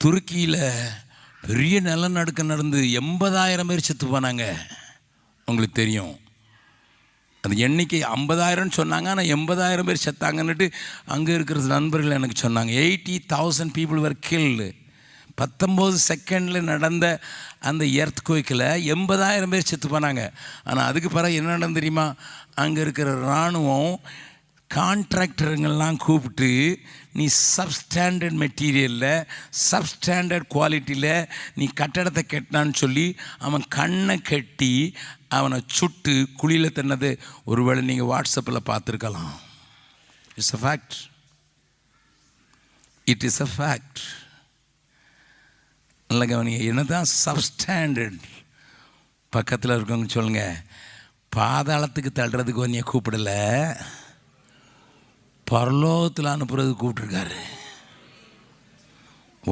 துருக்கியில் பெரிய நிலநடுக்கம் நடந்து 80,000 பேர் செத்து போனாங்க. உங்களுக்கு தெரியும். அது எண்ணிக்கை 50,000 சொன்னாங்க, ஆனால் 80,000 பேர் செத்தாங்கன்னுட்டு அங்கே இருக்கிற நண்பர்கள் எனக்கு சொன்னாங்க. 80,000 people were killed. 19 செகண்டில் நடந்த அந்த எர்த்குவேக்கில் 80,000 பேர் செத்து போனாங்க. ஆனால் அதுக்கு பிறகு என்ன நடந்து தெரியுமா? அங்கே இருக்கிற இராணுவம் கான்ட்ராக்டருங்கெல்லாம் கூப்பிட்டு, நீ சப்ஸ்டாண்டர்ட் மெட்டீரியலில் சப்ஸ்டாண்டர்ட் குவாலிட்டியில் நீ கட்டடத்தை கட்டினான்னு சொல்லி அவன் கண்ணை கட்டி அவனை சுட்டு குழியில் தன்னது ஒருவேளை நீங்கள் வாட்ஸ்அப்பில் பார்த்துருக்கலாம். It's a fact. It is a fact. நல்ல கவனிங்க. என்ன தான் சப்ஸ்டாண்டர்ட்? பக்கத்தில் இருக்கவங்க சொல்லுங்கள், பாதாளத்துக்கு தள்ளுறதுக்கு ஒன்றைய கூப்பிடலை, பரலோகத்தில் அனுப்புறதுக்கு கூப்பிட்ருக்காரு.